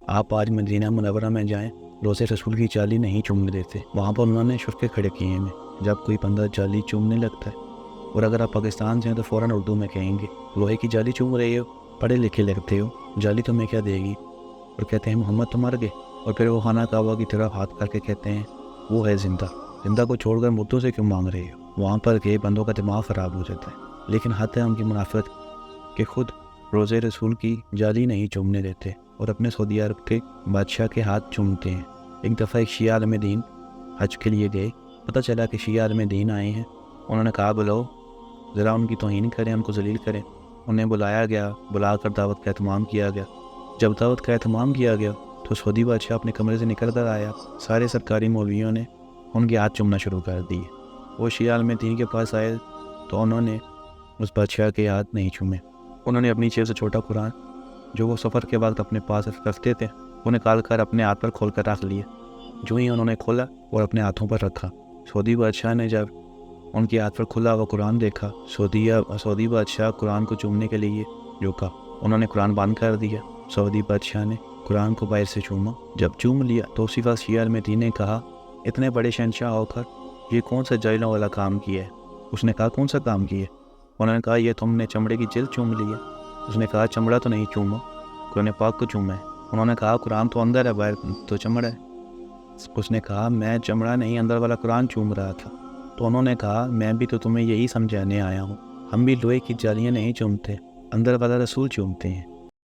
آپ آج مدینہ منورہ میں جائیں، روزے رسول کی جالی نہیں چومنے دیتے۔ وہاں پر انہوں نے شرکے کھڑے کیے ہیں جب کوئی بندہ جالی چومنے لگتا ہے۔ اور اگر آپ پاکستان سے ہیں تو فوراً اردو میں کہیں گے لوہے کی جالی چوم رہے ہو، پڑھے لکھے لگتے ہو، جالی تمہیں کیا دے گی؟ اور کہتے ہیں محمد تو مر گئے، اور پھر وہ خانہ کعبہ کی طرف ہاتھ کر کے کہتے ہیں وہ ہے زندہ، زندہ کو چھوڑ کر مردوں سے کیوں مانگ رہے ہو؟ وہاں پر کے بندوں کا دماغ خراب ہو جاتا ہے۔ لیکن حد ہے ان کی منافقت کہ خود روزے رسول کی جالی نہیں چومنے دیتے اور اپنے سعودی عرب کے بادشاہ کے ہاتھ چومتے ہیں۔ ایک دفعہ ایک شیعہ عالم دین حج کے لیے گئے، پتہ چلا کہ شیعہ عالم دین آئے ہیں۔ انہوں نے کہا بلاؤ، ذرا ان کی توہین کریں، ان کو ذلیل کریں۔ انہیں بلایا گیا، بلا کر دعوت کا اہتمام کیا گیا۔ جب دعوت کا اہتمام کیا گیا تو سعودی بادشاہ اپنے کمرے سے نکل کر آیا، سارے سرکاری مولویوں نے ان کے ہاتھ چومنا شروع کر دیے۔ وہ شیعہ عالم دین کے پاس آئے تو انہوں نے اس بادشاہ کے ہاتھ نہیں چومے۔ انہوں نے اپنی جیب سے چھوٹا قرآن جو وہ سفر کے وقت اپنے پاس رکھتے تھے وہ نکال کر اپنے ہاتھ پر کھول کر رکھ لیا۔ جو ہی انہوں نے کھولا اور اپنے ہاتھوں پر رکھا، سعودی بادشاہ نے جب ان کے ہاتھ پر کھلا وہ قرآن دیکھا، سعودی بادشاہ قرآن کو چومنے کے لیے جھکا، انہوں نے قرآن بند کر دیا۔ سعودی بادشاہ نے قرآن کو باہر سے چوما، جب چوم لیا تو اسی وقت شیعہ عالم نے کہا اتنے بڑے شہنشاہ ہو کر یہ کون سا جائلوں والا کام کیا ہے؟ اس نے کہا کون سا کام کیا ہے؟ انہوں نے کہا یہ تم نے چمڑے کی جلد چوم لی ہے۔ اس نے کہا چمڑا تو نہیں چوما، قرآن پاک کو چوما ہے۔ انہوں نے کہا قرآن تو اندر ہے، باہر تو چمڑا ہے۔ اس نے کہا میں چمڑا نہیں، اندر والا قرآن چوم رہا تھا۔ تو انہوں نے کہا میں بھی تو تمہیں یہی سمجھانے آیا ہوں، ہم بھی لوہے کی جالیاں نہیں چومتے، اندر والا رسول چومتے ہیں۔